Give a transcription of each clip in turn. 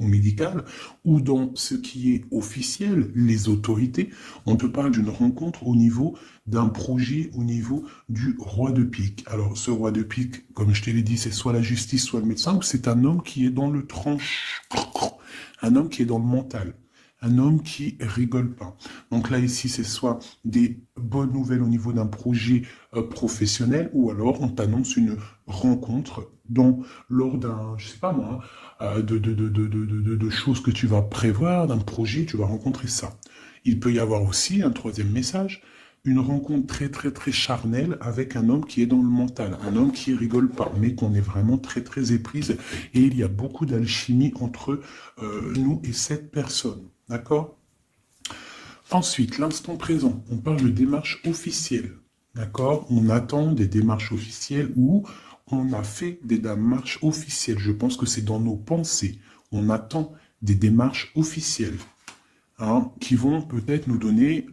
ou médical, ou dans ce qui est officiel, les autorités, on te parle d'une rencontre au niveau d'un projet, au niveau du roi de pique. Alors, ce roi de pique, comme je te l'ai dit, c'est soit la justice, soit le médecin, ou c'est un homme qui est dans le tranche, un homme qui est dans le mental. Un homme qui rigole pas. Donc là, ici, c'est soit des bonnes nouvelles au niveau d'un projet professionnel, ou alors on t'annonce une rencontre lors d'un, je sais pas moi, de choses que tu vas prévoir, d'un projet, tu vas rencontrer ça. Il peut y avoir aussi un troisième message, une rencontre très très très charnelle avec un homme qui est dans le mental, un homme qui rigole pas, mais qu'on est vraiment très très éprise, et il y a beaucoup d'alchimie entre nous et cette personne. D'accord? Ensuite, l'instant présent, on parle de démarches officielles. D'accord? On attend des démarches officielles ou on a fait des démarches officielles. Je pense que c'est dans nos pensées. On attend des démarches officielles. Hein, qui vont peut-être nous donner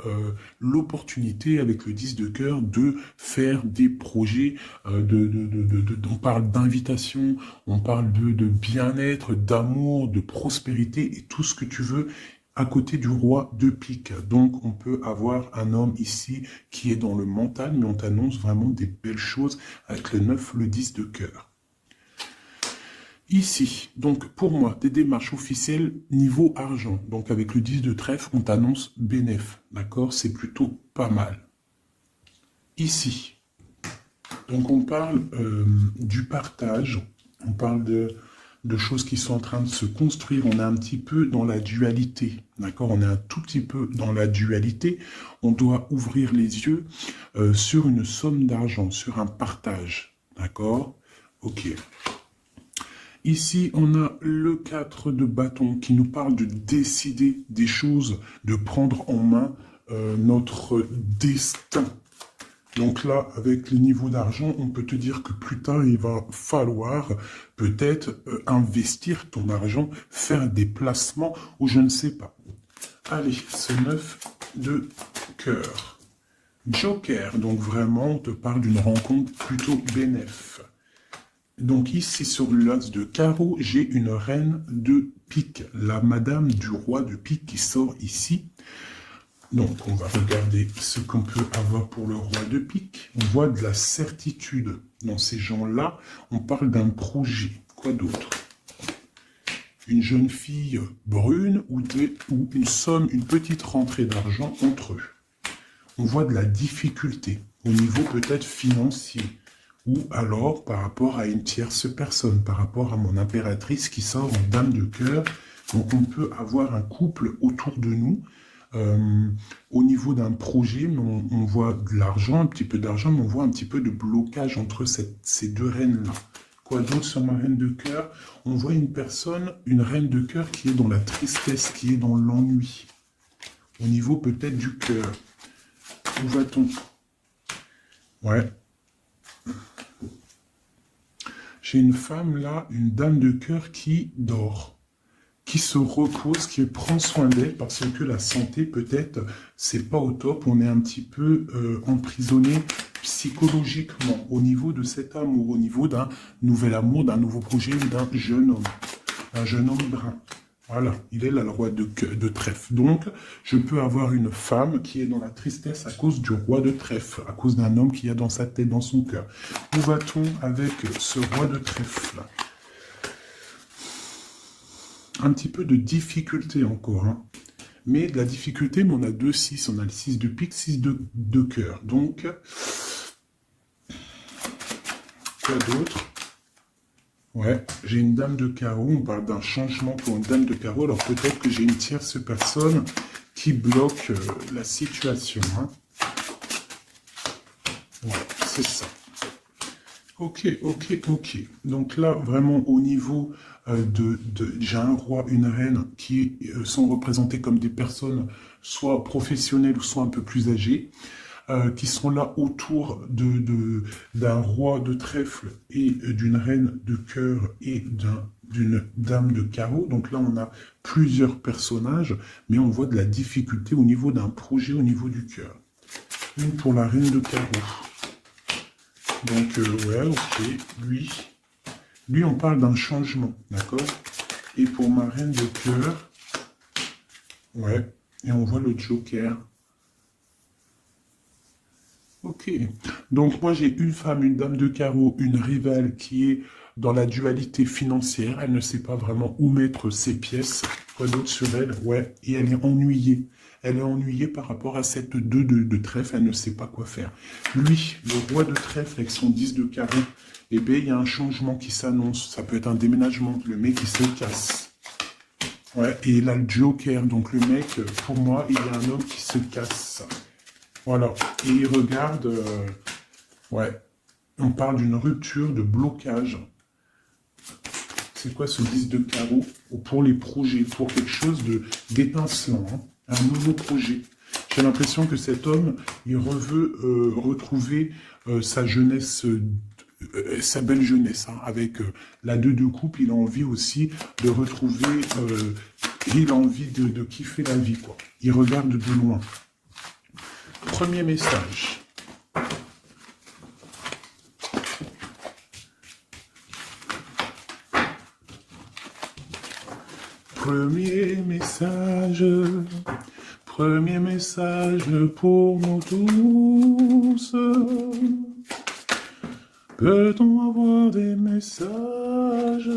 l'opportunité avec le 10 de cœur de faire des projets, on parle d'invitation, on parle de bien-être, d'amour, de prospérité et tout ce que tu veux à côté du roi de pique. Donc on peut avoir un homme ici qui est dans le mental, mais on t'annonce vraiment des belles choses avec le 9, le 10 de cœur. Ici, donc pour moi, des démarches officielles niveau argent. Donc avec le 10 de trèfle, on t'annonce bénéf. D'accord? C'est plutôt pas mal. Ici, donc on parle du partage, on parle de choses qui sont en train de se construire. On est un petit peu dans la dualité. D'accord? On est un tout petit peu dans la dualité. On doit ouvrir les yeux sur une somme d'argent, sur un partage. D'accord? Ok. Ici, on a le 4 de bâton qui nous parle de décider des choses, de prendre en main notre destin. Donc là, avec les niveaux d'argent, on peut te dire que plus tard, il va falloir peut-être investir ton argent, faire des placements ou je ne sais pas. Allez, ce 9 de cœur. Joker, donc vraiment, on te parle d'une rencontre plutôt bénéf. Donc ici, sur l'as de carreau, j'ai une reine de pique, la madame du roi de pique qui sort ici. Donc on va regarder ce qu'on peut avoir pour le roi de pique. On voit de la certitude dans ces gens-là. On parle d'un projet. Quoi d'autre? Une jeune fille brune ou une somme, une petite rentrée d'argent entre eux. On voit de la difficulté au niveau peut-être financier. Ou alors par rapport à une tierce personne, par rapport à mon impératrice qui sort en dame de cœur. Donc on peut avoir un couple autour de nous, au niveau d'un projet, mais on voit de l'argent, un petit peu d'argent, mais on voit un petit peu de blocage entre ces deux reines-là. Quoi d'autre sur ma reine de cœur? On voit une personne, une reine de cœur qui est dans la tristesse, qui est dans l'ennui. Au niveau peut-être du cœur. Où va-t-on? Ouais. J'ai une femme là, une dame de cœur qui dort, qui se repose, qui prend soin d'elle parce que la santé peut-être c'est pas au top. On est un petit peu emprisonné psychologiquement au niveau de cet amour, au niveau d'un nouvel amour, d'un nouveau projet ou d'un jeune homme brun. Voilà, il est là le roi de trèfle. Donc, je peux avoir une femme qui est dans la tristesse à cause du roi de trèfle, à cause d'un homme qui a dans sa tête, dans son cœur. Où va-t-on avec ce roi de trèfle? Un petit peu de difficulté encore, hein. Mais de la difficulté, mais on a 2-6, on a le 6 de pique, 6 de cœur. Donc, quoi d'autre? Ouais, j'ai une dame de carreau, on parle d'un changement pour une dame de carreau, alors peut-être que j'ai une tierce personne qui bloque la situation. Hein. Ouais, c'est ça. Ok. Donc là, vraiment au niveau j'ai un roi, une reine qui sont représentés comme des personnes soit professionnelles ou soit un peu plus âgées. Qui sont là autour d'un roi de trèfle et d'une reine de cœur et d'une dame de carreau. Donc là, on a plusieurs personnages, mais on voit de la difficulté au niveau d'un projet, au niveau du cœur. Une pour la reine de carreau. Donc, ouais, ok, lui, on parle d'un changement, d'accord? Et pour ma reine de cœur, ouais, et on voit le Joker. Ok. Donc moi j'ai une femme, une dame de carreau, une rivale qui est dans la dualité financière. Elle ne sait pas vraiment où mettre ses pièces. Quoi d'autre sur elle? Ouais. Et elle est ennuyée. Elle est ennuyée par rapport à cette 2 de trèfle. Elle ne sait pas quoi faire. Lui, le roi de trèfle avec son 10 de carreau, eh bien il y a un changement qui s'annonce. Ça peut être un déménagement. Le mec il se casse. Ouais. Et il a le Joker. Donc le mec, pour moi, il y a un homme qui se casse. Voilà. Et il regarde, ouais, on parle d'une rupture, de blocage. C'est quoi ce 10 de carreau? Pour les projets, pour quelque chose d'étincelant, hein, un nouveau projet. J'ai l'impression que cet homme, il veut retrouver sa jeunesse, sa belle jeunesse, hein, avec la 2 de coupe. Il a envie aussi de retrouver, il a envie de kiffer la vie, quoi. Il regarde de loin. Premier message. Premier message. Premier message pour nous tous. Peut-on avoir des messages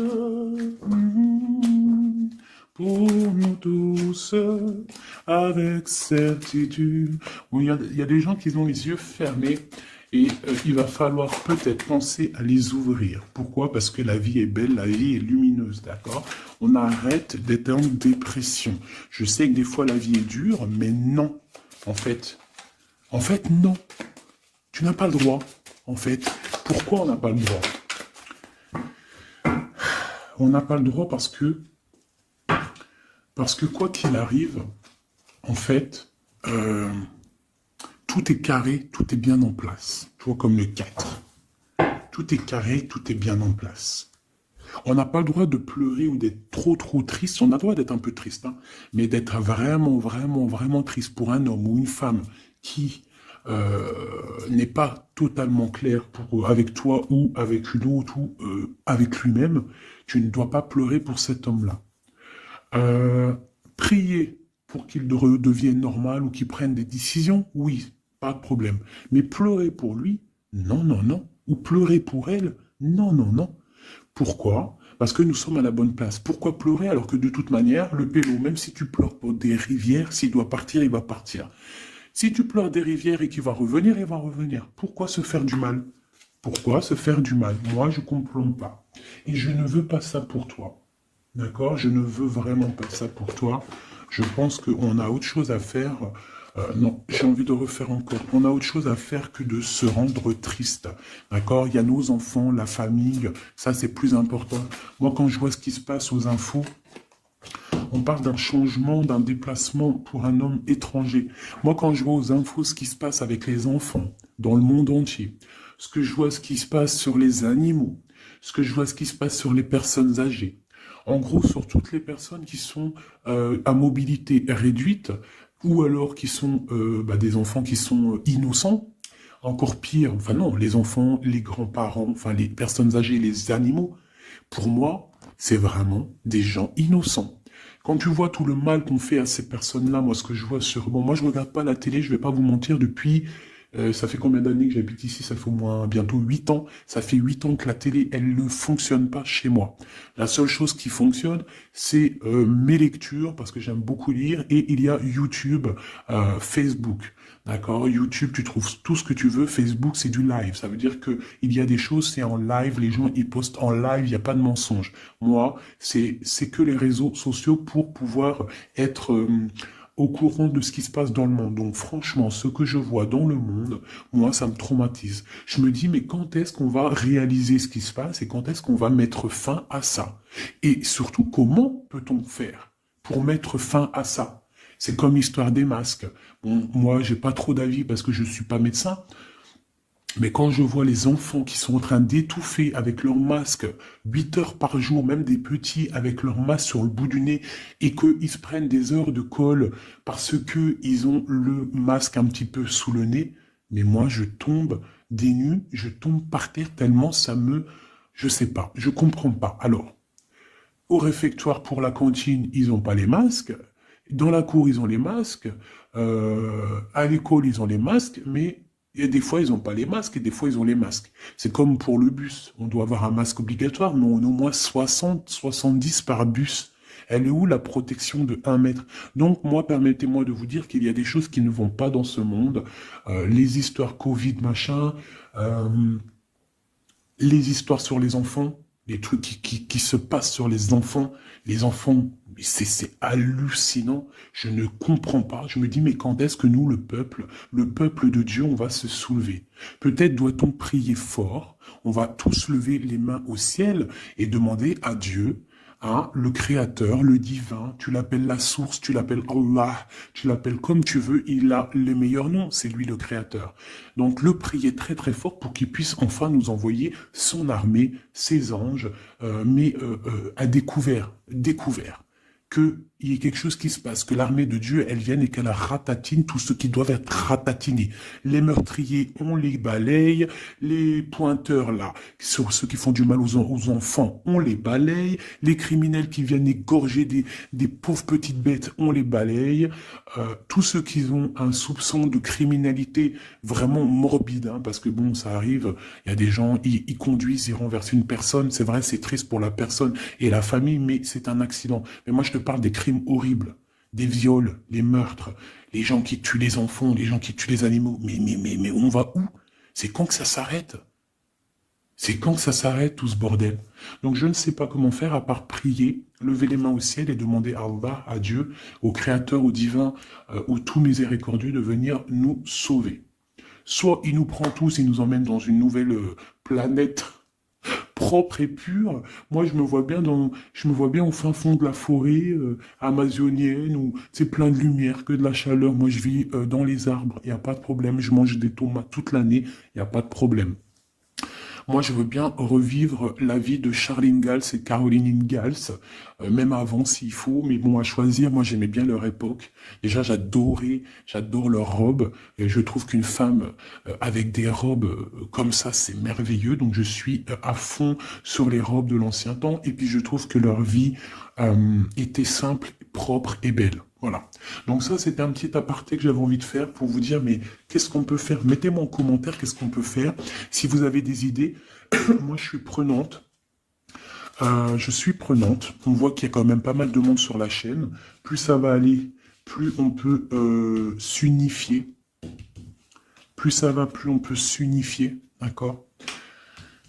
pour nous tous avec certitude? Bon, il y a des gens qui ont les yeux fermés et il va falloir peut-être penser à les ouvrir. Pourquoi? Parce que la vie est belle, la vie est lumineuse, d'accord? On arrête d'être en dépression. Je sais que des fois la vie est dure, mais non. En fait, non. Tu n'as pas le droit, en fait. Pourquoi on n'a pas le droit? On n'a pas le droit parce que quoi qu'il arrive, en fait, tout est carré, tout est bien en place. Tu vois, comme le 4. Tout est carré, tout est bien en place. On n'a pas le droit de pleurer ou d'être trop triste. On a le droit d'être un peu triste, hein, mais d'être vraiment triste pour un homme ou une femme qui n'est pas totalement clair avec toi ou avec une autre ou avec lui-même. Tu ne dois pas pleurer pour cet homme-là. Prier pour qu'il redevienne normal ou qu'il prenne des décisions, oui, pas de problème. Mais pleurer pour lui, non. Ou pleurer pour elle, non. Pourquoi? Parce que nous sommes à la bonne place. Pourquoi pleurer alors que de toute manière, le pélo, même si tu pleures pour des rivières, s'il doit partir, il va partir. Si tu pleures des rivières et qu'il va revenir, il va revenir. Pourquoi se faire du mal? Pourquoi se faire du mal? Moi, je ne comprends pas. Et je ne veux pas ça pour toi. D'accord? Je ne veux vraiment pas ça pour toi. Je pense qu'on a autre chose à faire. Non, j'ai envie de refaire encore. On a autre chose à faire que de se rendre triste. D'accord? Il y a nos enfants, la famille. Ça, c'est plus important. Moi, quand je vois ce qui se passe aux infos, on parle d'un changement, d'un déplacement pour un homme étranger. Moi, quand je vois aux infos ce qui se passe avec les enfants dans le monde entier, ce que je vois ce qui se passe sur les animaux, ce que je vois ce qui se passe sur les personnes âgées, en gros sur toutes les personnes qui sont à mobilité réduite ou alors qui sont des enfants qui sont innocents, encore pire, enfin non, les enfants, les grands-parents, enfin les personnes âgées, les animaux, pour moi, c'est vraiment des gens innocents. Quand tu vois tout le mal qu'on fait à ces personnes-là, moi, ce que je vois sur... Bon, moi, je regarde pas la télé, je vais pas vous mentir, depuis... ça fait combien d'années que j'habite ici? Ça fait au moins bientôt 8 ans. Ça fait 8 ans que la télé, elle ne fonctionne pas chez moi. La seule chose qui fonctionne, c'est mes lectures, parce que j'aime beaucoup lire, et il y a YouTube, Facebook. D'accord? YouTube, tu trouves tout ce que tu veux. Facebook, c'est du live. Ça veut dire que il y a des choses, c'est en live. Les gens, ils postent en live. Il n'y a pas de mensonge. Moi, c'est que les réseaux sociaux pour pouvoir être au courant de ce qui se passe dans le monde. Donc franchement, ce que je vois dans le monde, moi, ça me traumatise. Je me dis, mais quand est-ce qu'on va réaliser ce qui se passe et quand est-ce qu'on va mettre fin à ça? Et surtout, comment peut-on faire pour mettre fin à ça? C'est comme l'histoire des masques. Bon, moi, j'ai pas trop d'avis parce que je suis pas médecin. Mais quand je vois les enfants qui sont en train d'étouffer avec leur masque 8 heures par jour, même des petits avec leur masque sur le bout du nez, et qu'ils se prennent des heures de colle parce que ils ont le masque un petit peu sous le nez, mais moi je tombe des nues, je tombe par terre tellement ça me... Je sais pas, je comprends pas. Alors, Au réfectoire pour la cantine, ils n'ont pas les masques. Dans la cour, ils ont les masques. À l'école, ils ont les masques. Mais des fois, ils n'ont pas les masques et des fois, ils ont les masques. C'est comme pour le bus. On doit avoir un masque obligatoire, mais on a au moins 60, 70 par bus. Elle est où la protection de 1 mètre? Donc, moi, permettez-moi de vous dire qu'il y a des choses qui ne vont pas dans ce monde. Les histoires Covid, machin, les histoires sur les enfants, les trucs qui se passent sur les enfants, c'est hallucinant. Je ne comprends pas. Je me dis, mais quand est-ce que nous, le peuple de Dieu, on va se soulever? Peut-être doit-on prier fort. On va tous lever les mains au ciel et demander à Dieu, hein, le créateur, le divin, tu l'appelles la source, tu l'appelles Allah, tu l'appelles comme tu veux, il a les meilleurs noms, c'est lui le créateur. Donc le prier très très fort pour qu'il puisse enfin nous envoyer son armée, ses anges, à découvert, qu'il y ait quelque chose qui se passe, que l'armée de Dieu, elle vienne et qu'elle ratatine tout ce qui doit être ratatinés. Les meurtriers, on les balaye, les pointeurs, là, sur ceux qui font du mal aux enfants, on les balaye, les criminels qui viennent égorger des pauvres petites bêtes, on les balaye, tous ceux qui ont un soupçon de criminalité vraiment morbide, hein, parce que bon, ça arrive, il y a des gens, ils conduisent, ils renversent une personne, c'est vrai, c'est triste pour la personne et la famille, mais c'est un accident. Mais moi, je te parle des crimes horribles, des viols, les meurtres, les gens qui tuent les enfants, les gens qui tuent les animaux. Mais on va où? C'est quand que ça s'arrête? C'est quand que ça s'arrête, tout ce bordel? Donc je ne sais pas comment faire à part prier, lever les mains au ciel et demander à Allah, à Dieu, au Créateur, au Divin, au tout miséricordieux de venir nous sauver. Soit il nous prend tous et nous emmène dans une nouvelle planète propre et pure. Moi, je me vois bien au fin fond de la forêt amazonienne où c'est plein de lumière, que de la chaleur. Moi, je vis dans les arbres, il n'y a pas de problème. Je mange des tomates toute l'année, il n'y a pas de problème. Moi, je veux bien revivre la vie de Charlene Gals et Caroline Ingalls, même avant s'il faut, mais bon, à choisir, moi, j'aimais bien leur époque. Déjà, j'adore leurs robes, et je trouve qu'une femme avec des robes comme ça, c'est merveilleux, donc je suis à fond sur les robes de l'ancien temps, et puis je trouve que leur vie était simple, propre et belle. Voilà. Donc ça, c'était un petit aparté que j'avais envie de faire pour vous dire, mais qu'est-ce qu'on peut faire? Mettez-moi en commentaire qu'est-ce qu'on peut faire. Si vous avez des idées, moi je suis prenante. On voit qu'il y a quand même pas mal de monde sur la chaîne. Plus ça va aller, plus on peut s'unifier. Plus ça va, plus on peut s'unifier. D'accord?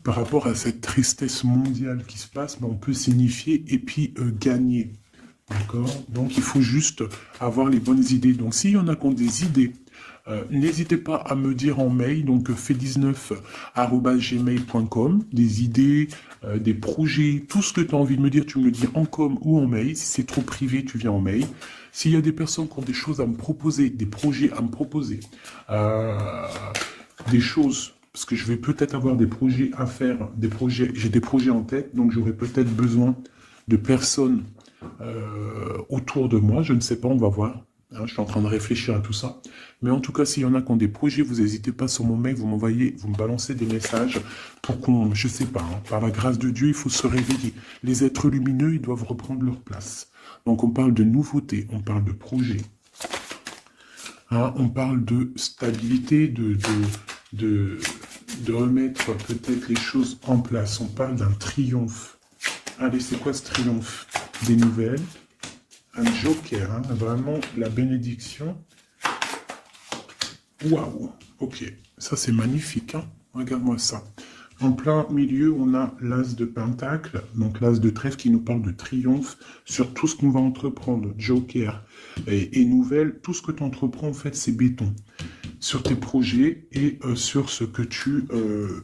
Par rapport à cette tristesse mondiale qui se passe, on peut s'unifier et puis gagner. D'accord? Donc, il faut juste avoir les bonnes idées. Donc, s'il y en a qui ont des idées, n'hésitez pas à me dire en mail, donc fait19@gmail.com, des idées, des projets, tout ce que tu as envie de me dire, tu me le dis en com ou en mail. Si c'est trop privé, tu viens en mail. S'il y a des personnes qui ont des choses à me proposer, des projets à me proposer, des choses, parce que je vais peut-être avoir des projets à faire, j'ai des projets en tête, donc j'aurai peut-être besoin de personnes autour de moi, je ne sais pas, on va voir. Hein, je suis en train de réfléchir à tout ça. Mais en tout cas, s'il y en a qui ont des projets, vous n'hésitez pas sur mon mail, vous m'envoyez, vous me balancez des messages pour qu'on, je sais pas, hein, par la grâce de Dieu, il faut se réveiller. Les êtres lumineux, ils doivent reprendre leur place. Donc on parle de nouveautés, on parle de projets. Hein, on parle de stabilité, de remettre peut-être les choses en place. On parle d'un triomphe. Allez, c'est quoi ce triomphe? Des nouvelles, un joker, hein, vraiment la bénédiction. Waouh, ok, ça c'est magnifique, hein. Regarde-moi ça. En plein milieu, on a l'as de pentacle, donc l'as de trèfle qui nous parle de triomphe sur tout ce qu'on va entreprendre. Joker et nouvelle, tout ce que tu entreprends, en fait, c'est béton. Sur tes projets et sur ce que tu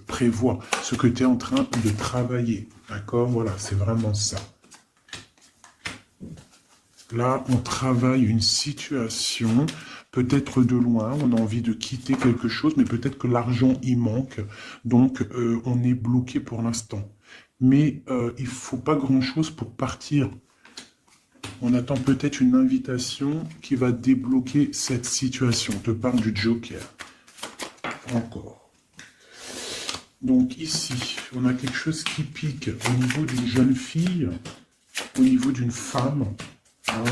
prévois, ce que tu es en train de travailler. D'accord? Voilà, c'est vraiment ça. Là, on travaille une situation, peut-être de loin, on a envie de quitter quelque chose, mais peut-être que l'argent y manque, donc on est bloqué pour l'instant. Mais il ne faut pas grand-chose pour partir. On attend peut-être une invitation qui va débloquer cette situation. On te parle du Joker. Encore. Donc ici, on a quelque chose qui pique au niveau d'une jeune fille. au niveau d'une femme, hein,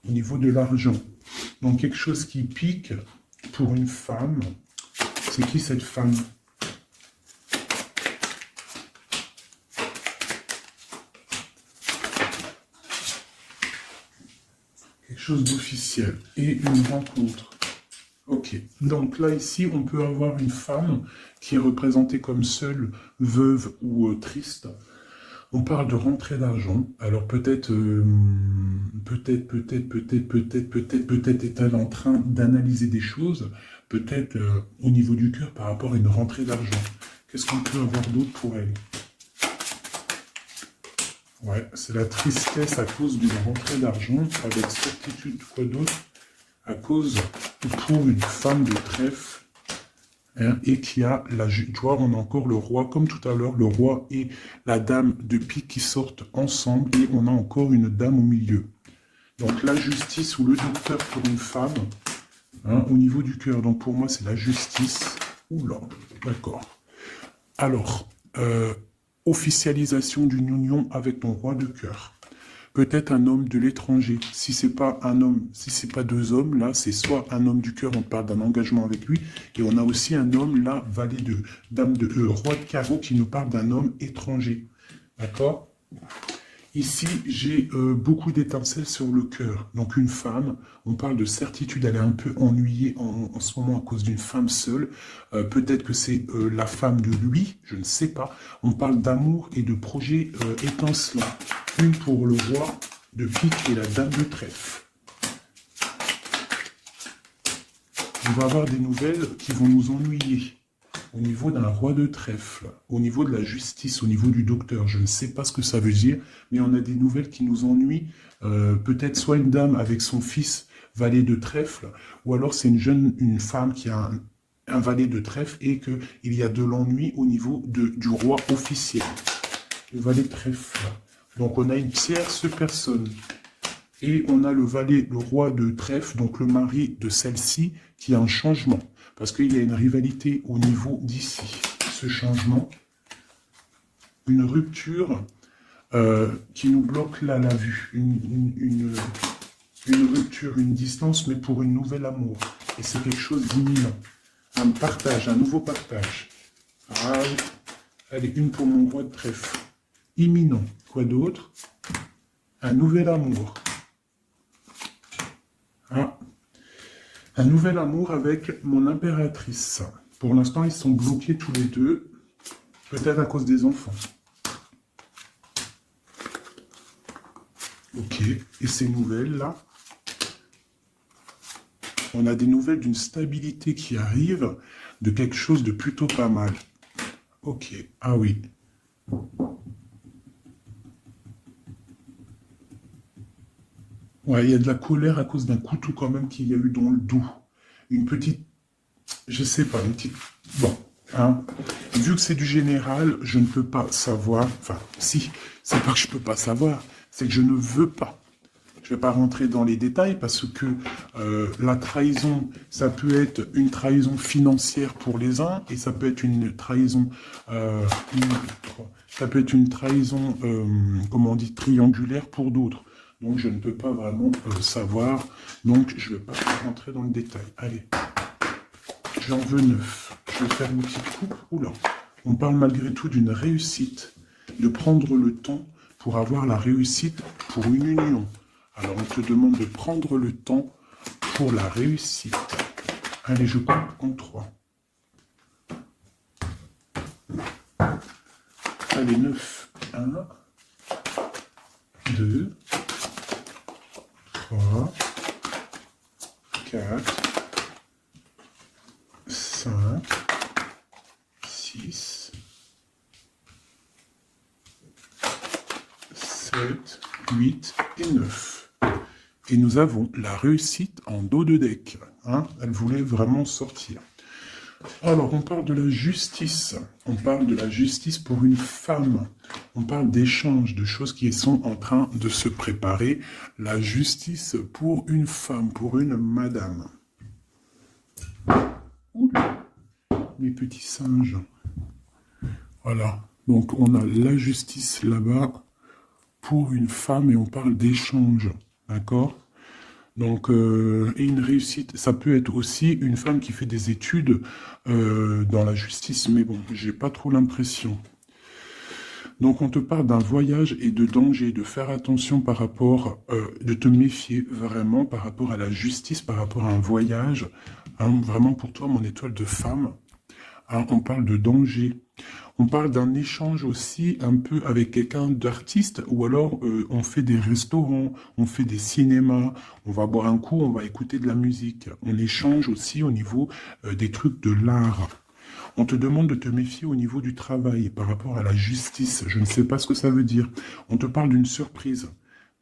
au niveau de l'argent. Donc quelque chose qui pique pour une femme. C'est qui cette femme? Quelque chose d'officiel et une rencontre. Ok, donc là ici on peut avoir une femme qui est représentée comme seule, veuve ou triste. On parle de rentrée d'argent. Alors peut-être est-elle en train d'analyser des choses, peut-être au niveau du cœur par rapport à une rentrée d'argent. Qu'est-ce qu'on peut avoir d'autre pour elle? Ouais, c'est la tristesse à cause d'une rentrée d'argent, avec certitude, quoi d'autre? À cause, pour une femme de trèfle, hein, et qui a la... Tu vois, on a encore le roi, comme tout à l'heure, le roi et la dame de pique qui sortent ensemble, et on a encore une dame au milieu. Donc la justice ou le docteur pour une femme, hein, au niveau du cœur. Donc pour moi, c'est la justice. Oula, d'accord. Alors, officialisation d'une union avec ton roi de cœur. Peut-être un homme de l'étranger. Si c'est pas un homme, si c'est pas deux hommes, là, c'est soit un homme du cœur, on parle d'un engagement avec lui, et on a aussi un homme, là, valet de dame de roi de carreau, qui nous parle d'un homme étranger. D'accord? Ici, j'ai beaucoup d'étincelles sur le cœur. Donc une femme, on parle de certitude, elle est un peu ennuyée en ce moment à cause d'une femme seule. Peut-être que c'est la femme de lui, je ne sais pas. On parle d'amour et de projets étincelants. Une pour le roi de pique et la dame de trèfle. On va avoir des nouvelles qui vont nous ennuyer. Au niveau d'un roi de trèfle, au niveau de la justice, au niveau du docteur, je ne sais pas ce que ça veut dire, mais on a des nouvelles qui nous ennuient. Peut-être soit une dame avec son fils valet de trèfle, ou alors c'est une femme qui a un valet de trèfle et qu'il y a de l'ennui au niveau du roi officiel. Le valet de trèfle. Donc on a une tierce personne. Et on a le valet, le roi de trèfle, donc le mari de celle-ci, qui a un changement. Parce qu'il y a une rivalité au niveau d'ici. Ce changement, une rupture qui nous bloque là la vue. Une rupture, une distance, mais pour une nouvelle amour. Et c'est quelque chose d'imminent. Un partage, un nouveau partage. Ah, allez, une pour mon roi de trèfle. Imminent. Quoi d'autre? Un nouvel amour. Ah. Un nouvel amour avec mon impératrice. Pour l'instant, ils sont bloqués tous les deux. Peut-être à cause des enfants. Ok. Et ces nouvelles-là, on a des nouvelles d'une stabilité qui arrive, de quelque chose de plutôt pas mal. Ok. Ah oui. Ouais, il y a de la colère à cause d'un couteau quand même qu'il y a eu dans le dos. Une petite, je sais pas, une petite... Bon, hein. Vu que c'est du général, je ne peux pas savoir... Enfin, si, c'est pas que je peux pas savoir, c'est que je ne veux pas. Je ne vais pas rentrer dans les détails parce que la trahison, ça peut être une trahison financière pour les uns et ça peut être une trahison, comment on dit, triangulaire pour d'autres. Donc je ne peux pas vraiment savoir, donc je ne vais pas rentrer dans le détail. Allez, j'en veux 9. Je vais faire une petite coupe. Oula, on parle malgré tout d'une réussite, de prendre le temps pour avoir la réussite pour une union. Alors, on te demande de prendre le temps pour la réussite. Allez, je compte en 3. Allez, 9. 1, 2, 3, 4, 5, 6, 7, 8 et 9. Et nous avons la réussite en dos de deck. Hein, elle voulait vraiment sortir. Alors, on parle de la justice. On parle de la justice pour une femme. On parle d'échanges, de choses qui sont en train de se préparer. La justice pour une femme, pour une madame. Oula, mes petits singes. Voilà. Donc, on a la justice là-bas. pour une femme et on parle d'échange, d'accord? Donc, et une réussite, ça peut être aussi une femme qui fait des études dans la justice, mais bon, j'ai pas trop l'impression. Donc, on te parle d'un voyage et de danger, de faire attention par rapport, de te méfier vraiment par rapport à la justice, par rapport à un voyage, hein, vraiment pour toi, mon étoile de femme. Hein, on parle de danger. On parle d'un échange aussi un peu avec quelqu'un d'artiste, ou alors on fait des restaurants, on fait des cinémas, on va boire un coup, on va écouter de la musique. On échange aussi au niveau des trucs de l'art. On te demande de te méfier au niveau du travail par rapport à la justice. Je ne sais pas ce que ça veut dire. On te parle d'une surprise.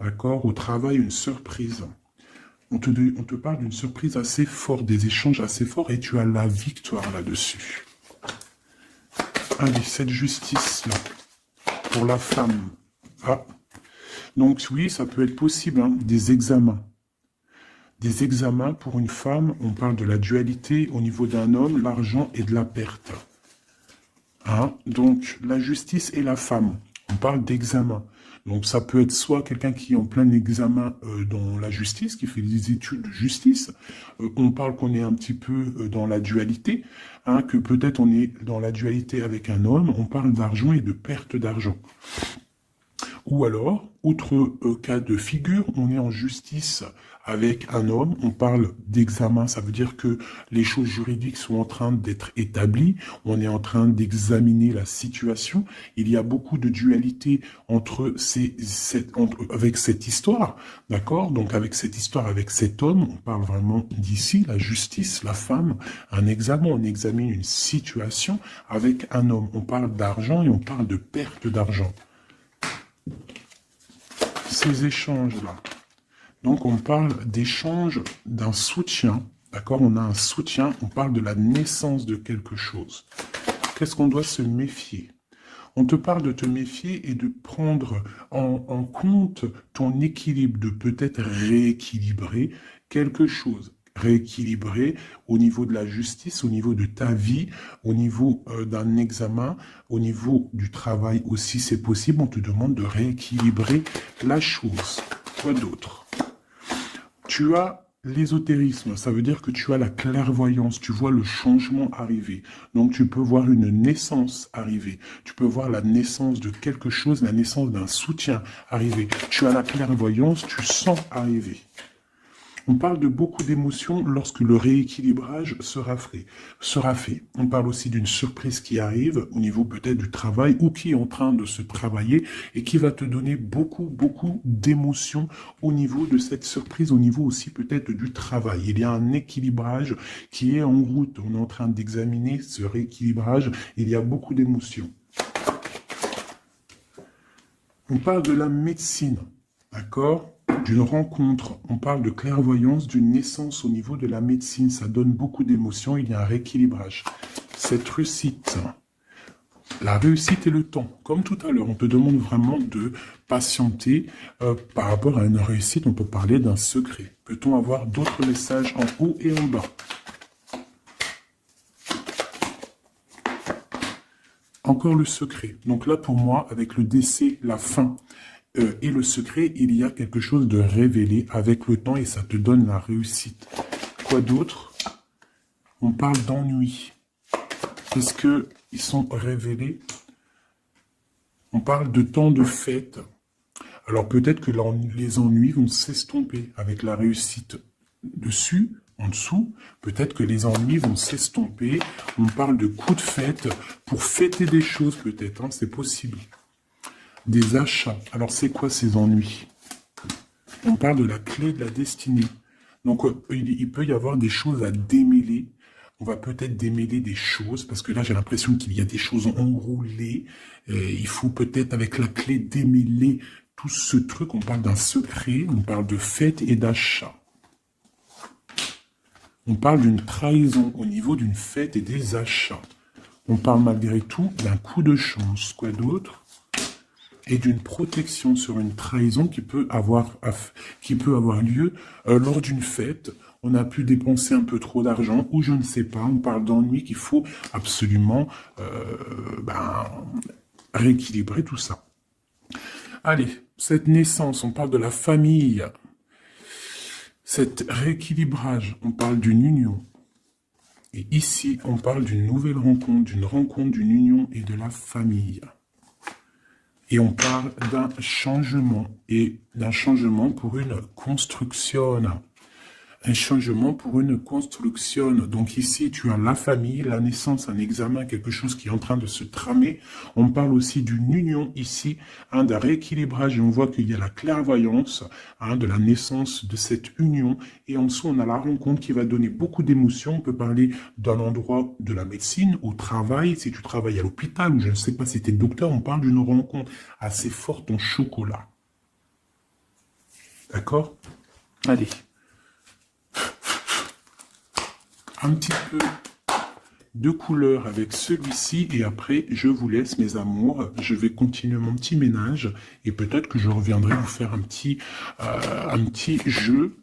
D'accord? Au travail, une surprise. On te parle d'une surprise assez forte, des échanges assez forts, et tu as la victoire là-dessus. Allez, cette justice-là, pour la femme. Ah, donc oui, ça peut être possible, hein, des examens. Des examens pour une femme, on parle de la dualité au niveau d'un homme, l'argent et de la perte. Hein, donc, la justice et la femme, on parle d'examen. Donc, ça peut être soit quelqu'un qui est en plein examen dans la justice, qui fait des études de justice. On parle qu'on est un petit peu dans la dualité, hein, que peut-être on est dans la dualité avec un homme. On parle d'argent et de perte d'argent. Ou alors, autre cas de figure, on est en justice avec un homme, on parle d'examen, ça veut dire que les choses juridiques sont en train d'être établies, on est en train d'examiner la situation, il y a beaucoup de dualité avec cette histoire, d'accord? Donc avec cette histoire, avec cet homme, on parle vraiment d'ici, la justice, la femme, un examen, on examine une situation avec un homme, on parle d'argent et on parle de perte d'argent. Ces échanges-là. Donc, on parle d'échange d'un soutien. D'accord? On a un soutien, on parle de la naissance de quelque chose. Qu'est-ce qu'on doit se méfier? On te parle de te méfier et de prendre en compte ton équilibre, de peut-être rééquilibrer quelque chose. Rééquilibrer au niveau de la justice, au niveau de ta vie, au niveau d'un examen, au niveau du travail aussi, c'est possible. On te demande de rééquilibrer la chose. Quoi d'autre? Tu as l'ésotérisme, ça veut dire que tu as la clairvoyance, tu vois le changement arriver. Donc tu peux voir une naissance arriver, tu peux voir la naissance de quelque chose, la naissance d'un soutien arriver. Tu as la clairvoyance, tu sens arriver. On parle de beaucoup d'émotions lorsque le rééquilibrage sera fait. On parle aussi d'une surprise qui arrive au niveau peut-être du travail ou qui est en train de se travailler et qui va te donner beaucoup d'émotions au niveau de cette surprise, au niveau aussi peut-être du travail. Il y a un équilibrage qui est en route. On est en train d'examiner ce rééquilibrage. Il y a beaucoup d'émotions. On parle de la médecine, d'accord ? D'une rencontre, on parle de clairvoyance, d'une naissance au niveau de la médecine, ça donne beaucoup d'émotions, il y a un rééquilibrage. Cette réussite, la réussite et le temps, comme tout à l'heure, on te demande vraiment de patienter par rapport à une réussite, on peut parler d'un secret. Peut-on avoir d'autres messages en haut et en bas? Encore le secret. Donc là, pour moi, avec le décès, la fin et le secret, il y a quelque chose de révélé avec le temps et ça te donne la réussite. Quoi d'autre? On parle d'ennui. Est-ce qu'ils sont révélés? On parle de temps de fête. Alors peut-être que les ennuis vont s'estomper avec la réussite dessus, en dessous. Peut-être que les ennuis vont s'estomper. On parle de coups de fête pour fêter des choses peut-être, hein, c'est possible. Des achats. Alors, c'est quoi ces ennuis? On parle de la clé de la destinée. Donc, il peut y avoir des choses à démêler. On va peut-être démêler des choses, parce que là, j'ai l'impression qu'il y a des choses enroulées. Il faut peut-être, avec la clé, démêler tout ce truc. On parle d'un secret, on parle de fête et d'achat. On parle d'une trahison au niveau d'une fête et des achats. On parle malgré tout d'un coup de chance. Quoi d'autre? Et d'une protection sur une trahison qui peut avoir lieu lors d'une fête. On a pu dépenser un peu trop d'argent ou je ne sais pas. On parle d'ennui qu'il faut absolument rééquilibrer tout ça. Allez, cette naissance, on parle de la famille, cet rééquilibrage, on parle d'une union. Et ici, on parle d'une nouvelle rencontre, d'une union et de la famille. Et on parle d'un changement, et d'un changement pour une construction. Un changement pour une construction. Donc ici, tu as la famille, la naissance, un examen, quelque chose qui est en train de se tramer. On parle aussi d'une union ici, d'un rééquilibrage. Et on voit qu'il y a la clairvoyance de la naissance de cette union. Et en dessous, on a la rencontre qui va donner beaucoup d'émotions. On peut parler d'un endroit de la médecine, au travail. Si tu travailles à l'hôpital ou je ne sais pas si tu es docteur, on parle d'une rencontre assez forte en chocolat. D'accord? Allez. Un petit peu de couleur avec celui-ci et après je vous laisse mes amours, je vais continuer mon petit ménage et peut-être que je reviendrai vous faire un petit jeu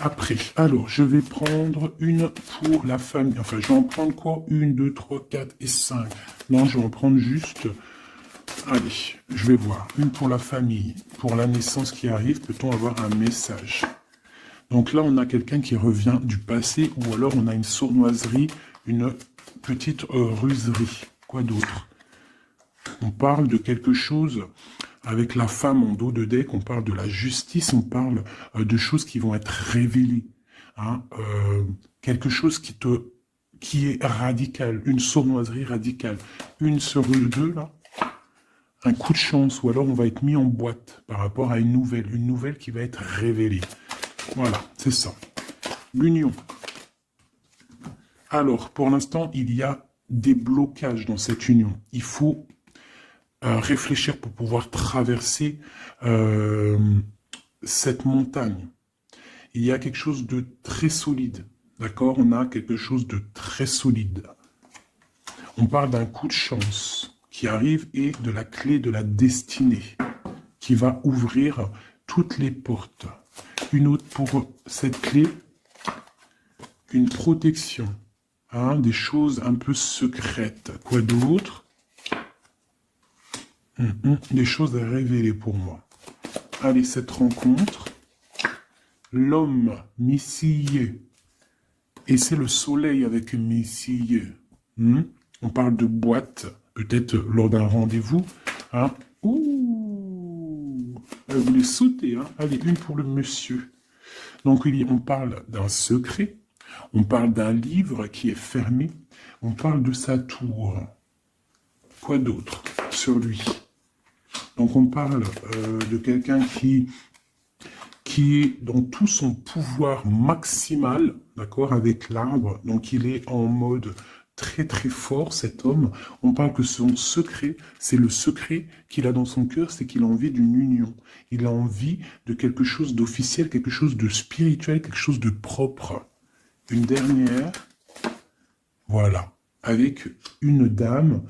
après. Alors je vais prendre une pour la famille, enfin je vais en prendre quoi? 1, 2, 3, 4 et 5. Non, je vais en prendre juste, allez, je vais voir, une pour la famille, pour la naissance qui arrive, peut-on avoir un message? Donc là, on a quelqu'un qui revient du passé, ou alors on a une sournoiserie, une petite ruserie. Quoi d'autre? On parle de quelque chose avec la femme en dos de deck, on parle de la justice, on parle de choses qui vont être révélées. Quelque chose qui est radical, une sournoiserie radicale. Une sur deux, là, un coup de chance, ou alors on va être mis en boîte par rapport à une nouvelle qui va être révélée. Voilà, c'est ça. L'union. Alors, pour l'instant, il y a des blocages dans cette union. Il faut réfléchir pour pouvoir traverser cette montagne. Il y a quelque chose de très solide. D'accord? On a quelque chose de très solide. On parle d'un coup de chance qui arrive et de la clé de la destinée qui va ouvrir toutes les portes. Une autre pour cette clé, une protection, des choses un peu secrètes. Quoi d'autre? Des choses à révéler pour moi. Allez, cette rencontre, l'homme missillé, et c'est le soleil avec missillé. On parle de boîte, peut-être lors d'un rendez-vous. Ouh, elle voulait sauter. Allez, une pour le monsieur. Donc, on parle d'un secret. On parle d'un livre qui est fermé. On parle de sa tour. Quoi d'autre sur lui? Donc, on parle de quelqu'un qui est dans tout son pouvoir maximal, d'accord, avec l'arbre. Donc, il est en mode très très fort, cet homme. On parle que son secret, c'est le secret qu'il a dans son cœur, c'est qu'il a envie d'une union. Il a envie de quelque chose d'officiel, quelque chose de spirituel, quelque chose de propre. Une dernière, voilà, avec une dame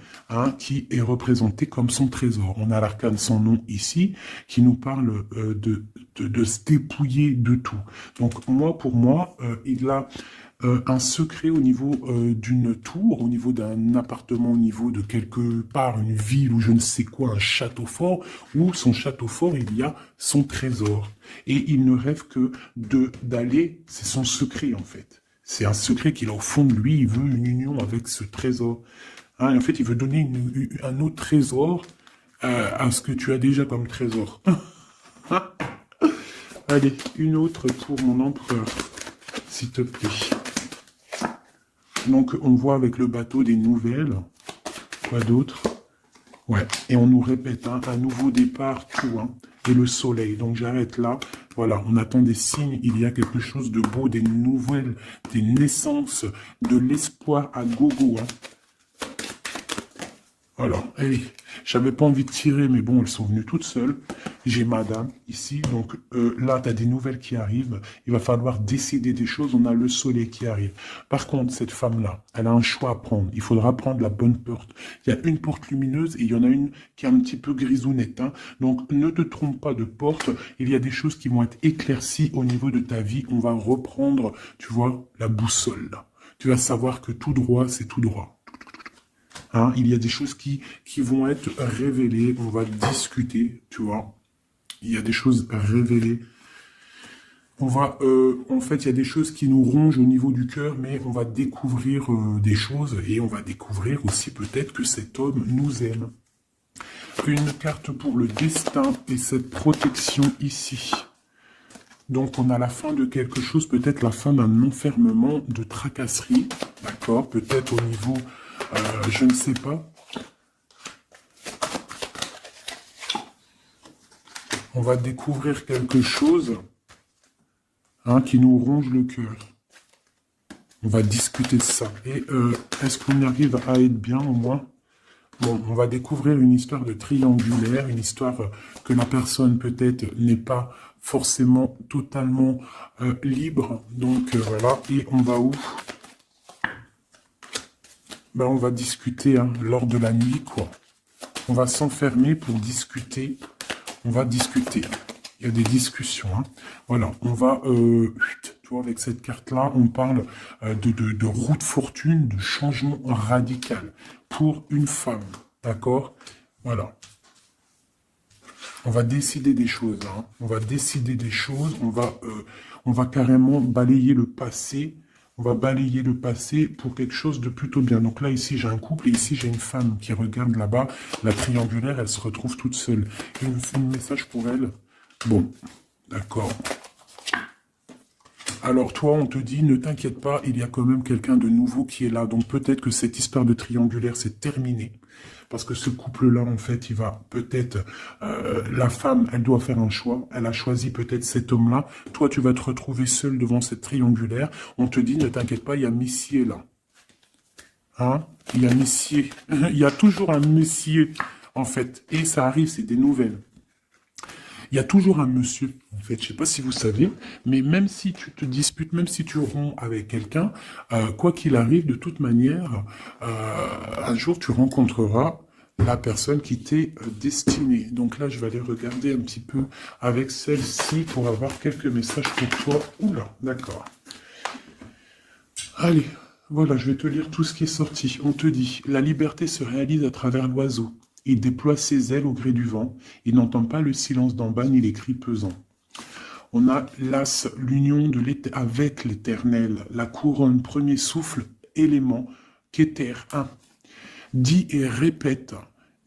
qui est représentée comme son trésor. On a l'arcane sans nom ici, qui nous parle de se dépouiller de tout. Donc pour moi, il a un secret au niveau d'une tour, au niveau d'un appartement, au niveau de quelque part, une ville ou je ne sais quoi, un château fort, où son château fort, il y a son trésor. Et il ne rêve que d'aller, c'est son secret en fait. C'est un secret qu'il a au fond de lui, il veut une union avec ce trésor. Et en fait, il veut donner un autre trésor à ce que tu as déjà comme trésor. Allez, une autre pour mon empereur, s'il te plaît. Donc, on voit avec le bateau des nouvelles. Quoi d'autre? Ouais, et on nous répète un nouveau départ, tout, et le soleil. Donc, j'arrête là. Voilà, on attend des signes. Il y a quelque chose de beau, des nouvelles, des naissances, de l'espoir à gogo. Voilà, allez. J'avais pas envie de tirer, mais bon, elles sont venues toutes seules. J'ai madame ici, donc là, tu as des nouvelles qui arrivent. Il va falloir décider des choses. On a le soleil qui arrive. Par contre, cette femme-là, elle a un choix à prendre. Il faudra prendre la bonne porte. Il y a une porte lumineuse et il y en a une qui est un petit peu grisounette. Donc, ne te trompe pas de porte. Il y a des choses qui vont être éclaircies au niveau de ta vie. On va reprendre, tu vois, la boussole. Là. Tu vas savoir que tout droit, c'est tout droit. Il y a des choses qui vont être révélées, on va discuter, tu vois. il y a des choses révélées. On va, en fait, il y a des choses qui nous rongent au niveau du cœur, mais on va découvrir des choses et on va découvrir aussi peut-être que cet homme nous aime. Une carte pour le destin et cette protection ici. Donc, on a la fin de quelque chose, peut-être la fin d'un enfermement, de tracasserie, d'accord? Peut-être au niveau, je ne sais pas. On va découvrir quelque chose qui nous ronge le cœur. On va discuter de ça. Et est-ce qu'on arrive à être bien au moins? Bon, on va découvrir une histoire de triangulaire, une histoire que la personne peut-être n'est pas forcément totalement libre. Donc voilà, et on va où? Ben, on va discuter lors de la nuit, quoi. On va s'enfermer pour discuter. On va discuter. Il y a des discussions. Voilà, on va... tu vois, avec cette carte-là, on parle de roue de fortune, de changement radical pour une femme. D'accord? Voilà. On va décider des choses. On va décider des choses. On va carrément balayer le passé. On va balayer le passé pour quelque chose de plutôt bien. Donc là, ici, j'ai un couple et ici, j'ai une femme qui regarde là-bas. La triangulaire, elle se retrouve toute seule. Un message pour elle. Bon, d'accord. Alors toi, on te dit, ne t'inquiète pas, il y a quand même quelqu'un de nouveau qui est là. Donc peut-être que cette histoire de triangulaire, c'est terminé. Parce que ce couple-là, en fait, il va peut-être... la femme, elle doit faire un choix. Elle a choisi peut-être cet homme-là. Toi, tu vas te retrouver seul devant cette triangulaire. On te dit, ne t'inquiète pas, il y a Messier là. Il y a Messier. Il y a toujours un Messier, en fait. Et ça arrive, c'est des nouvelles. Il y a toujours un monsieur, en fait, je ne sais pas si vous savez, mais même si tu te disputes, même si tu romps avec quelqu'un, quoi qu'il arrive, de toute manière, un jour tu rencontreras la personne qui t'est destinée. Donc là, je vais aller regarder un petit peu avec celle-ci pour avoir quelques messages pour toi. Oula, d'accord. Allez, voilà, je vais te lire tout ce qui est sorti. On te dit, la liberté se réalise à travers l'oiseau. Il déploie ses ailes au gré du vent. Il n'entend pas le silence d'en bas ni les cris pesants. On a l'as, l'union avec l'éternel, la couronne, premier souffle, élément, qu'éther, un. Dis et répète.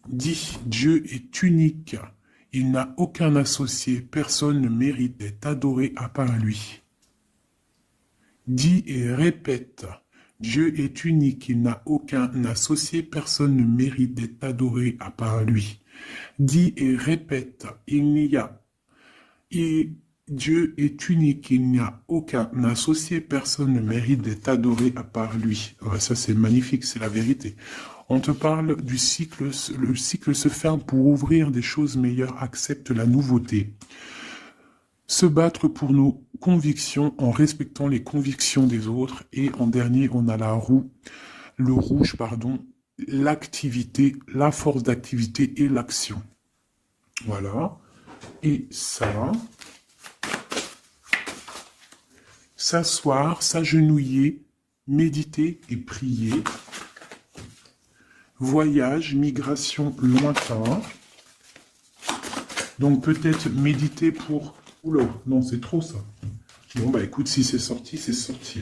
Dis, Dieu est unique. Il n'a aucun associé. Personne ne mérite d'être adoré à part lui. Dis et répète. Dieu est unique, il n'a aucun associé, personne ne mérite d'être adoré à part lui. Dis et répète, Dieu est unique, il n'y a aucun associé, personne ne mérite d'être adoré à part lui. Ouais, ça c'est magnifique, c'est la vérité. On te parle du cycle, le cycle se ferme pour ouvrir des choses meilleures, accepte la nouveauté. Se battre pour nos convictions en respectant les convictions des autres. Et en dernier, on a le rouge, l'activité, la force d'activité et l'action. Voilà. Et ça, s'asseoir, s'agenouiller, méditer et prier. Voyage, migration lointain. Donc peut-être méditer pour... Oula, non, c'est trop ça. Bon, bah écoute, si c'est sorti, c'est sorti.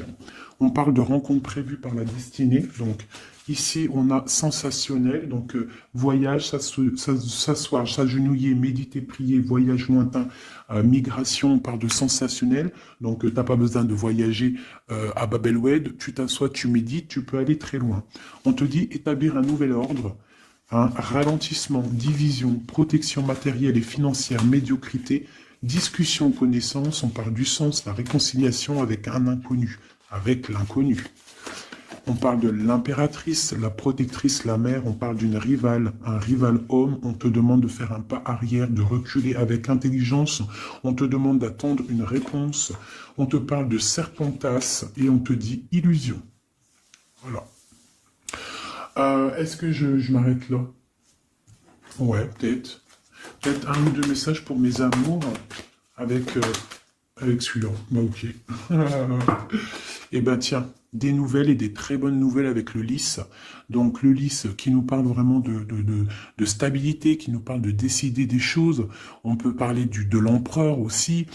On parle de rencontres prévues par la destinée. Donc ici, on a sensationnel. Donc voyage, s'asseoir, s'agenouiller, méditer, prier, voyage lointain, migration, on parle de sensationnel. Donc t'as pas besoin de voyager à Babelwed. Tu t'assois, tu médites, tu peux aller très loin. On te dit établir un nouvel ordre. Ralentissement, division, protection matérielle et financière, médiocrité, discussion, connaissance, on parle du sens, la réconciliation avec un inconnu, avec l'inconnu. On parle de l'impératrice, la protectrice, la mère, on parle d'une rivale, un rival homme, on te demande de faire un pas arrière, de reculer avec intelligence, on te demande d'attendre une réponse, on te parle de serpentas et on te dit illusion. Voilà. Est-ce que je m'arrête là? Ouais, peut-être. Peut-être un ou deux messages pour mes amours avec celui-là. Bah ok. Eh ben tiens, des nouvelles et des très bonnes nouvelles avec le lys. Donc le lys qui nous parle vraiment de stabilité, qui nous parle de décider des choses. On peut parler de l'empereur aussi,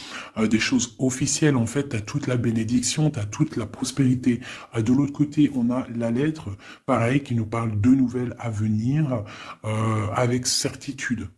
des choses officielles en fait. T'as toute la bénédiction, t'as toute la prospérité. De l'autre côté, on a la lettre, pareil, qui nous parle de nouvelles à venir avec certitude.